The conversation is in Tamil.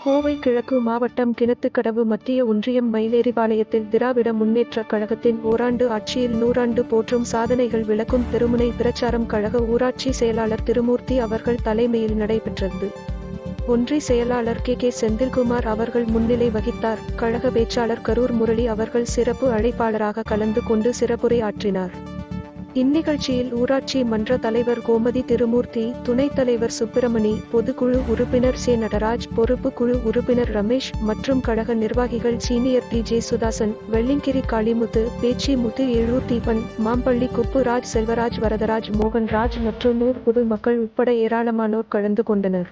கோவை கிழக்கு மாவட்டம் கிணத்துக்கடவு மத்திய ஒன்றியம் மயிலேறிபாளையத்தில் திராவிட முன்னேற்றக் கழகத்தின் ஓராண்டு ஆட்சியில் நூறாண்டு போற்றும் சாதனைகள் விளக்கும் தெருமுனை பிரச்சாரம் கழக ஊராட்சி செயலாளர் திருமூர்த்தி அவர்கள் தலைமையில் நடைபெற்றது. ஒன்றிய செயலாளர் கே. செந்தில்குமார் அவர்கள் முன்னிலை வகித்தார். கழக பேச்சாளர் கரூர் முரளி அவர்கள் சிறப்பு அழைப்பாளராக கலந்து கொண்டு சிறப்புரை ஆற்றினார். இந்நிகழ்ச்சியில் ஊராட்சி மன்ற தலைவர் கோமதி திருமூர்த்தி, துணைத் தலைவர் சுப்பிரமணி, பொதுக்குழு உறுப்பினர் சே. நடராஜ், பொறுப்பு குழு உறுப்பினர் ரமேஷ் மற்றும் கழக நிர்வாகிகள் சீனியர் டி. சுதாசன், வெள்ளிங்கிரி காளிமுத்து, பேச்சி முத்து, ஏழூர் தீபன், மாம்பள்ளி குப்பு ராஜ், செல்வராஜ், வரதராஜ், மோகன்ராஜ் மற்றும் ஊர் பொது மக்கள் உட்பட ஏராளமானோர் கலந்து கொண்டனர்.